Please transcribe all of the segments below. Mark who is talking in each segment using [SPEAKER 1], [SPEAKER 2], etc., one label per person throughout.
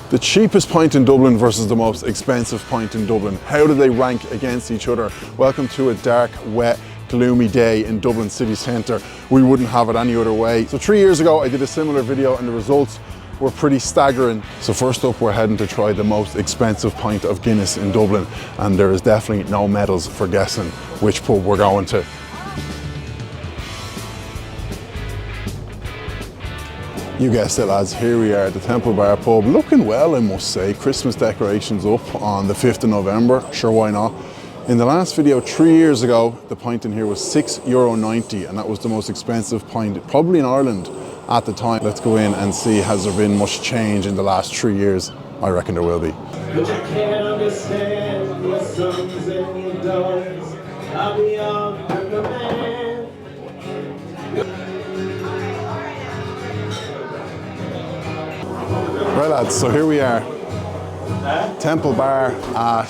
[SPEAKER 1] The cheapest pint in Dublin versus the most expensive pint in Dublin. How do they rank against each other? Welcome to a dark, wet, gloomy day in Dublin city centre. We wouldn't have it any other way. So 3 years ago I did a similar video and the results were pretty staggering. So first up, we're heading to try the most expensive pint of Guinness in Dublin, and there is definitely no medals for guessing which pub we're going to. You guessed it, lads, here we are at the Temple Bar pub. Looking well, I must say. Christmas decorations up on the 5th of November, sure, why not? In the last video 3 years ago, the pint in here was €6.90, and that was the most expensive pint probably in Ireland at the time. Let's go in and see, has there been much change in the last 3 years? I reckon there will be.
[SPEAKER 2] But you can't understand your sons and your daughters. I'll be on the man.
[SPEAKER 1] Right, lads, so here we are. Temple Bar at,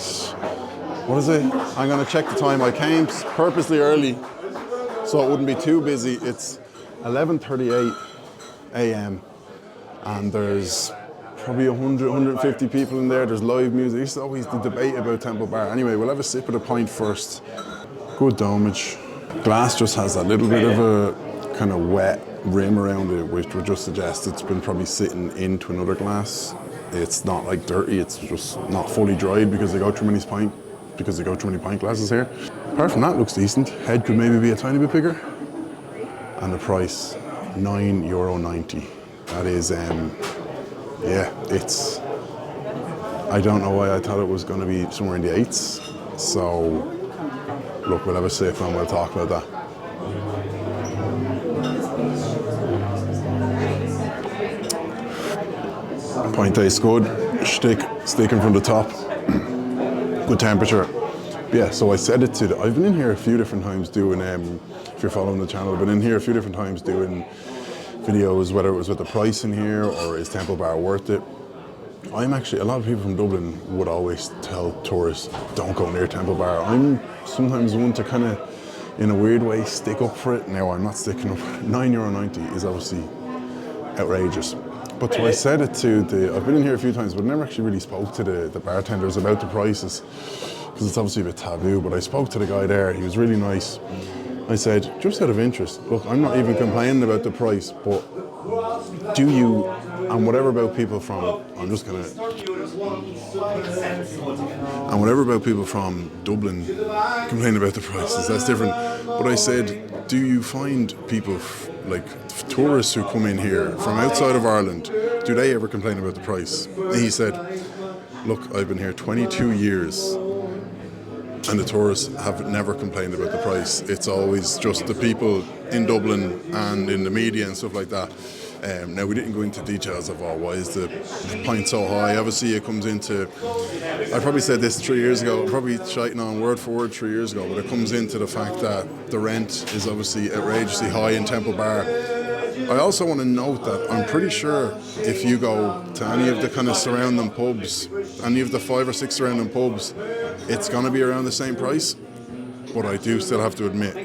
[SPEAKER 1] what is it? I'm gonna check the time. I came purposely early so it wouldn't be too busy. It's 11:38 a.m. and there's probably 100, 150 people in there. There's live music. This is always the debate about Temple Bar. Anyway, we'll have a sip of the pint first. Good domage. Glass just has a little bit of a kind of wet rim around it, which would just suggest it's been probably sitting into another glass. It's not like dirty, it's just not fully dried because they go through many pint glasses here. Apart from that, looks decent. Head could maybe be a tiny bit bigger. And the price, €9.90. That is, yeah, it's, I don't know why I thought it was going to be somewhere in the 8s. So, look, we'll have a sip and we'll talk about that. Pint tastes good, sticking from the top, good temperature. Yeah, so I said it to I've been in here a few different times doing, if you're following the channel, I've been in here a few different times doing videos, whether it was with the price in here or is Temple Bar worth it. I'm actually, a lot of people from Dublin would always tell tourists, don't go near Temple Bar. I'm sometimes one to kind of, in a weird way, stick up for it. Now, I'm not sticking up for it. €9.90 is obviously outrageous. But so I said it to I've been in here a few times, but never actually really spoke to the bartenders about the prices, because it's obviously a bit taboo, but I spoke to the guy there, he was really nice. I said, just out of interest, look, I'm not even complaining about the price, but do you, and whatever about people from, and whatever about people from Dublin complain about the prices, that's different. But I said, do you find people, like tourists who come in here from outside of Ireland, do they ever complain about the price? And he said, look, I've been here 22 years and the tourists have never complained about the price. It's always just the people in Dublin and in the media and stuff like that. Now, we didn't go into details of, why is the pint so high? Obviously, it comes into, I probably said this 3 years ago, probably shiting on word for word 3 years ago, but it comes into the fact that the rent is obviously outrageously high in Temple Bar. I also want to note that I'm pretty sure if you go to any of the kind of surrounding pubs, any of the 5 or 6 surrounding pubs, it's going to be around the same price. But I do still have to admit,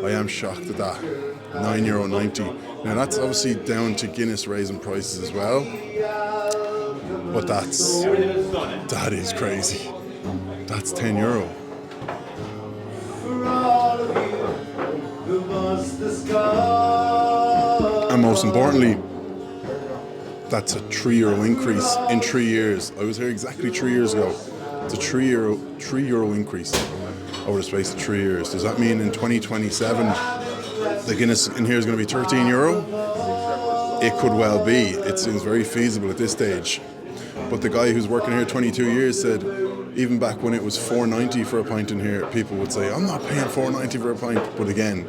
[SPEAKER 1] I am shocked at that. €9.90. Now that's obviously down to Guinness raising prices as well, but that is crazy. That's €10. And most importantly, that's a €3 increase in 3 years. I was here exactly 3 years ago. It's a €3 increase over the space of 3 years. Does that mean in 2027 the Guinness in here is going to be €13? It could well be. It seems very feasible at this stage. But the guy who's working here 22 years said, even back when it was €4.90 for a pint in here, people would say, I'm not paying €4.90 for a pint. But again,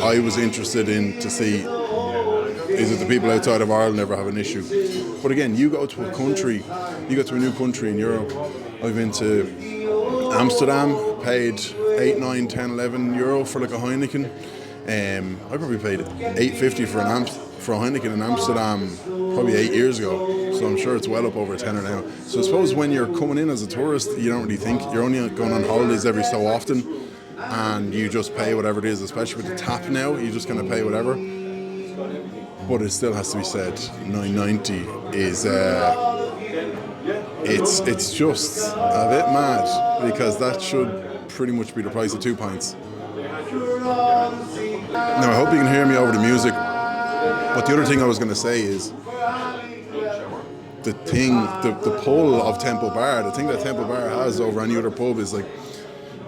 [SPEAKER 1] I was interested in to see, is it the people outside of Ireland ever have an issue? But again, you go to a country, you go to a new country in Europe. I've been to Amsterdam, paid 8, 9, 10, €11 for like a Heineken. I probably paid $8.50 for a Heineken in Amsterdam probably 8 years ago, so I'm sure it's well up over a tenner now. So I suppose when you're coming in as a tourist, you don't really think, you're only going on holidays every so often, and you just pay whatever it is, especially with the tap now, you're just going to pay whatever. But it still has to be said, $9.90 is it's just a bit mad because that should pretty much be the price of 2 pints. Now I hope you can hear me over the music, but the other thing I was going to say is the pull of Temple Bar, the thing that Temple Bar has over any other pub is like,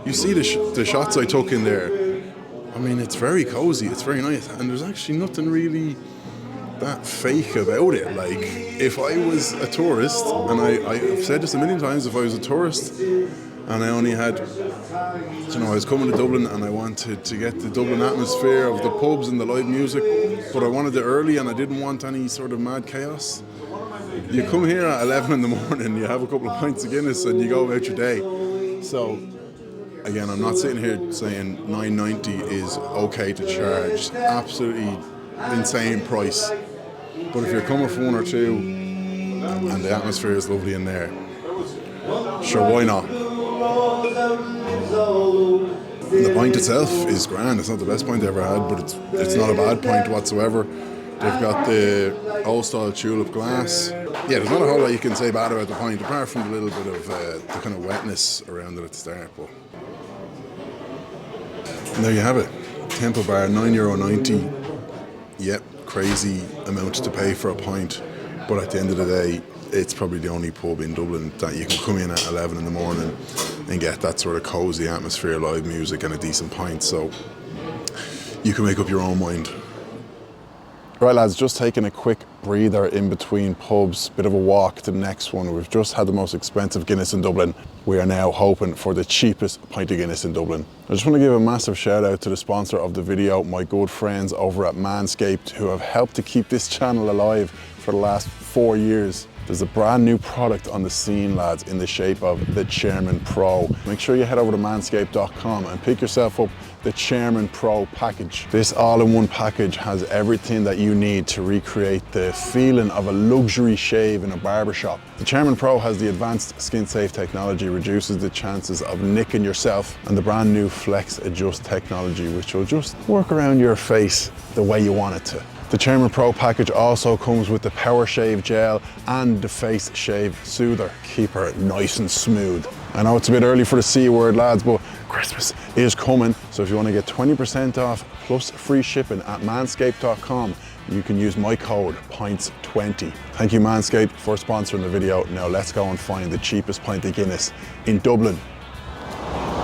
[SPEAKER 1] you see the shots I took in there. I mean, it's very cozy, it's very nice, and there's actually nothing really that fake about it. Like, if I was a tourist, and I've said this a million times, if I was a tourist and I only had, I was coming to Dublin and I wanted to get the Dublin atmosphere of the pubs and the live music, but I wanted it early and I didn't want any sort of mad chaos, you come here at 11 in the morning, you have a couple of pints of Guinness and you go about your day. So again, I'm not sitting here saying $9.90 is okay to charge. Absolutely insane price. But if you're coming for 1 or 2 and the atmosphere is lovely in there, sure, why not? The pint itself is grand. It's not the best pint I ever had, but it's not a bad pint whatsoever. They've got the old style tulip glass. Yeah, there's not a whole lot you can say bad about the pint, apart from a little bit of the kind of wetness around it at the start. But and there you have it. Temple Bar, €9.90. Yep, crazy amount to pay for a pint. But at the end of the day, it's probably the only pub in Dublin that you can come in at 11 in the morning and get that sort of cozy atmosphere, live music and a decent pint. So you can make up your own mind. Right lads, just taking a quick breather in between pubs, bit of a walk to the next one. We've just had the most expensive Guinness in Dublin. We are now hoping for the cheapest pint of Guinness in Dublin. I just want to give a massive shout out to the sponsor of the video, my good friends over at Manscaped, who have helped to keep this channel alive for the last 4 years. There's a brand new product on the scene, lads, in the shape of the Chairman Pro. Make sure you head over to manscaped.com and pick yourself up the Chairman Pro package. This all-in-one package has everything that you need to recreate the feeling of a luxury shave in a barbershop. The Chairman Pro has the advanced skin-safe technology, reduces the chances of nicking yourself, and the brand new Flex Adjust technology, which will just work around your face the way you want it to. The Chairman Pro package also comes with the Power Shave Gel and the Face Shave Soother. Keep her nice and smooth. I know it's a bit early for the C word, lads, but Christmas is coming. So if you want to get 20% off plus free shipping at manscaped.com, you can use my code PINTS20. Thank you, Manscaped, for sponsoring the video. Now let's go and find the cheapest pint of Guinness in Dublin.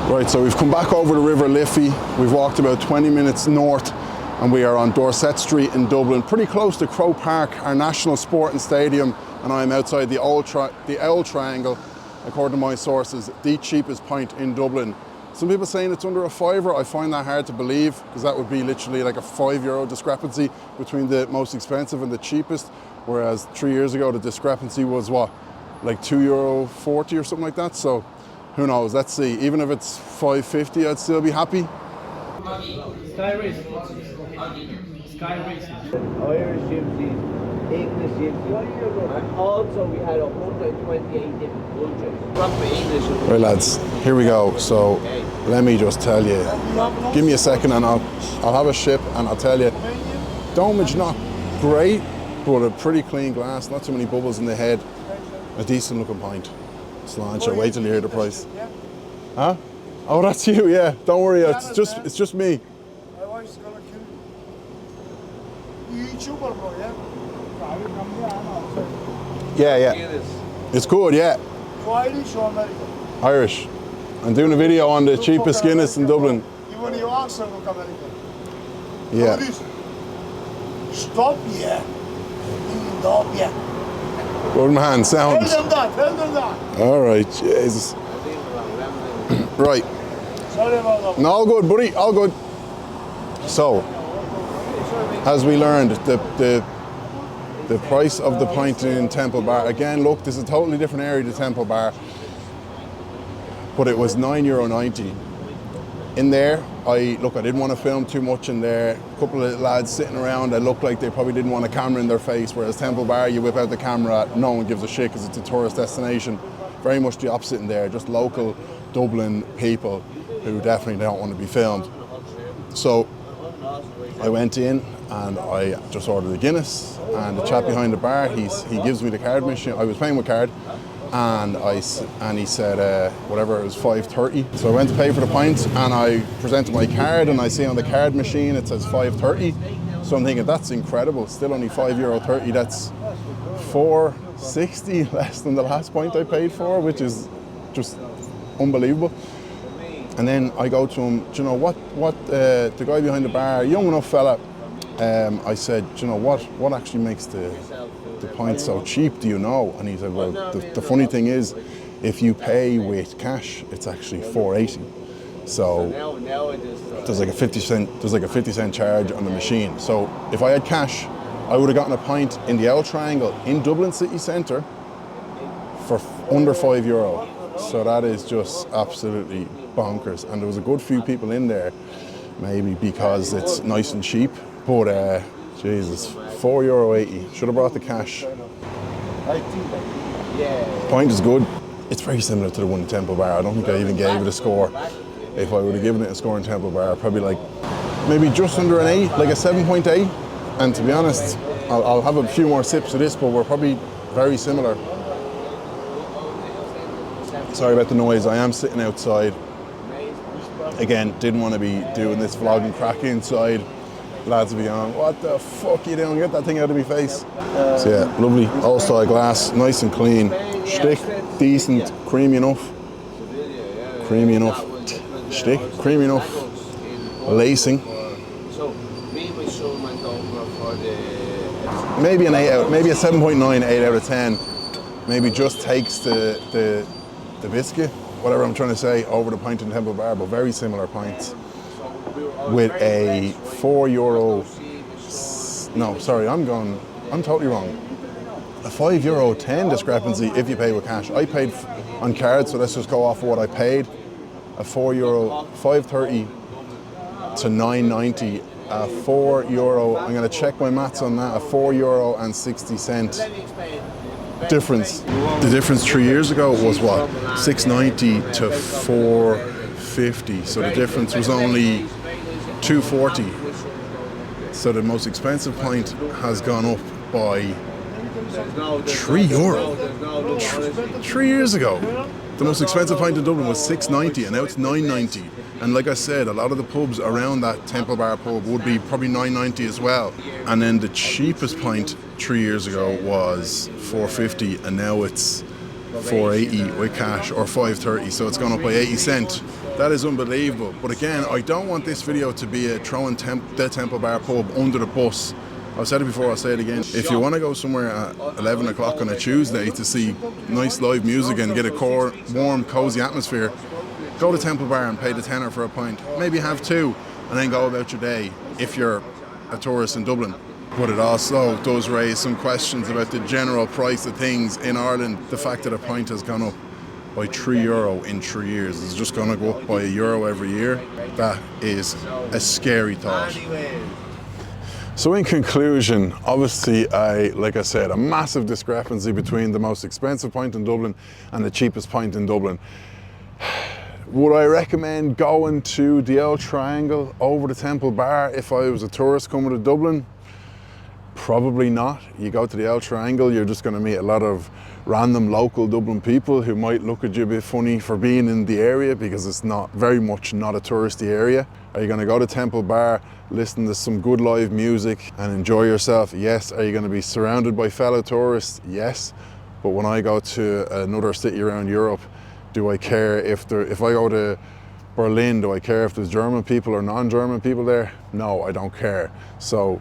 [SPEAKER 1] Right, so we've come back over the River Liffey. We've walked about 20 minutes north, and we are on Dorset Street in Dublin, pretty close to Croke Park, our national sporting stadium, and I am outside the Owl Triangle, according to my sources, the cheapest pint in Dublin. Some people saying it's under a £5. I find that hard to believe, because that would be literally like a €5 discrepancy between the most expensive and the cheapest, whereas 3 years ago the discrepancy was what, like €2.40 or something like that. So who knows, let's see. Even if it's $5.50, I'd still be happy.
[SPEAKER 3] Sky Racing. Sky Racing.
[SPEAKER 2] Irish gypsies, English gypsies, and also we had 128 different cultures. Proper English.
[SPEAKER 1] Right lads, here we go. So let me just tell you, give me a second and I'll have a sip and I'll tell you. Domage not great, but a pretty clean glass, not too many bubbles in the head, a decent looking pint. Sláinte, wait till you hear the price. Huh? Oh, that's you, yeah. Don't worry, it's just me.
[SPEAKER 4] My wife's gonna kill you. You eat sugar, bro, yeah?
[SPEAKER 1] Yeah. It's good, yeah.
[SPEAKER 4] Irish or American?
[SPEAKER 1] Irish. I'm doing a video on the cheapest Guinness in Dublin.
[SPEAKER 4] Even you answer look American.
[SPEAKER 1] Yeah.
[SPEAKER 4] Stop, yeah. Stop, yeah.
[SPEAKER 1] Good man, sound.
[SPEAKER 4] Tell them that.
[SPEAKER 1] All right, Jesus. Right.
[SPEAKER 4] Sorry about that.
[SPEAKER 1] No, all good, buddy, all good. So, as we learned, the price of the pint in Temple Bar, again, look, this is a totally different area to Temple Bar, but it was €9.90. In there, I didn't want to film too much in there. A couple of lads sitting around that looked like they probably didn't want a camera in their face, whereas Temple Bar, you whip out the camera, no one gives a shit because it's a tourist destination. Very much the opposite in there, just local Dublin people who definitely don't want to be filmed. So I went in and I just ordered a Guinness, and the chap behind the bar, he gives me the card machine. I was paying with card, and he said whatever, it was $5.30. So I went to pay for the pint and I presented my card and I see on the card machine it says $5.30. So I'm thinking that's incredible. Still only €5.30. That's $4.60 less than the last pint I paid for, which is just unbelievable. And then I go to him, do you know what? The guy behind the bar, young enough fella. I said, do you know what actually makes the pint so cheap? Do you know? And he said, well, the funny thing is, if you pay with cash, it's actually $4.80. So there's like a 50-cent charge on the machine. So if I had cash, I would have gotten a pint in the L Triangle in Dublin city centre for under €5. So that is just absolutely bonkers. And there was a good few people in there, maybe because it's nice and cheap. But Jesus, €4.80. Should have brought the cash. Pint is good. It's very similar to the one in Temple Bar. I don't think I even gave it a score. If I would have given it a score in Temple Bar, probably like maybe just under an 8, like a 7.8. And to be honest, I'll have a few more sips of this, but we're probably very similar. Sorry about the noise. I am sitting outside. Again, didn't want to be doing this vlog and crack inside. Lads will be on, what the fuck are you doing? Get that thing out of my face. So yeah, lovely all-style glass, nice and clean. Stick, decent, creamy enough. Creamy enough. Stick, creamy enough. Lacing. Maybe an 8 out, maybe a 7.9, 8 out of 10. Maybe just takes the biscuit, whatever I'm trying to say, over the pint in Temple Bar, but very similar pints. With a €4, no, sorry, I'm totally wrong. A €5.10 discrepancy if you pay with cash. I paid on card, so let's just go off of what I paid. A €4, $5.30 to €9.90. A €4, I'm going to check my maths on that, a €4.60 difference. The difference 3 years ago was what? $6.90 to $4.50. So the difference was only $2.40. So the most expensive pint has gone up by €3. 3 years ago, the most expensive pint in Dublin was $6.90 and now it's $9.90. And like I said, a lot of the pubs around that Temple Bar pub would be probably $9.90 as well. And then the cheapest pint 3 years ago was $4.50 and now it's $4.80 with cash or $5.30. So it's gone up by 80 cents. That is unbelievable. But again, I don't want this video to be a throwing the Temple Bar pub under the bus. I've said it before, I'll say it again. If you want to go somewhere at 11 o'clock on a Tuesday to see nice live music and get a warm, cozy atmosphere, go to Temple Bar and pay the tenner for a pint. Maybe have two and then go about your day if you're a tourist in Dublin. But it also does raise some questions about the general price of things in Ireland. The fact that a pint has gone up by €3 in 3 years. It's just going to go up by €1 every year. That is a scary thought. So in conclusion, obviously, like I said, a massive discrepancy between the most expensive pint in Dublin and the cheapest pint in Dublin. Would I recommend going to the L Triangle over the Temple Bar if I was a tourist coming to Dublin? Probably not. You go to the L Triangle, you're just going to meet a lot of random local Dublin people who might look at you a bit funny for being in the area because it's very much not a touristy area. Are you going to go to Temple Bar, listen to some good live music and enjoy yourself? Yes. Are you going to be surrounded by fellow tourists? Yes. But when I go to another city around Europe, do I care if I go to Berlin, do I care if there's German people or non-German people there? No, I don't care. So,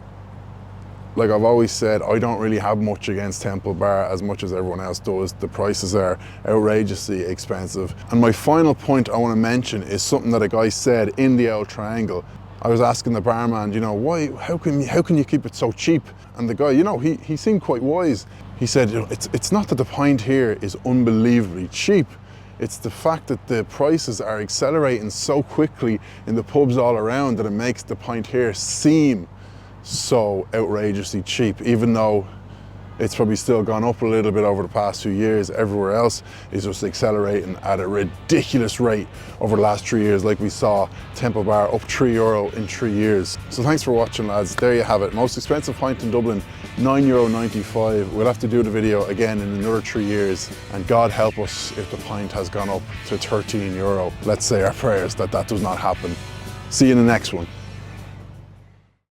[SPEAKER 1] like I've always said, I don't really have much against Temple Bar as much as everyone else does. The prices are outrageously expensive. And my final point I want to mention is something that a guy said in the L Triangle. I was asking the barman, you know, how can you keep it so cheap? And the guy, you know, he seemed quite wise. He said, you know, it's not that the pint here is unbelievably cheap. It's the fact that the prices are accelerating so quickly in the pubs all around that it makes the pint here seem so outrageously cheap, even though It's probably still gone up a little bit over the past few years. Everywhere else is just accelerating at a ridiculous rate over the last 3 years. Like we saw, Tempo Bar up €3 in 3 years. So thanks for watching, lads. There you have it. Most expensive pint in Dublin, €9.95. We'll have to do the video again in another 3 years. And God help us if the pint has gone up to €13. Let's say our prayers that that does not happen. See you in the next one.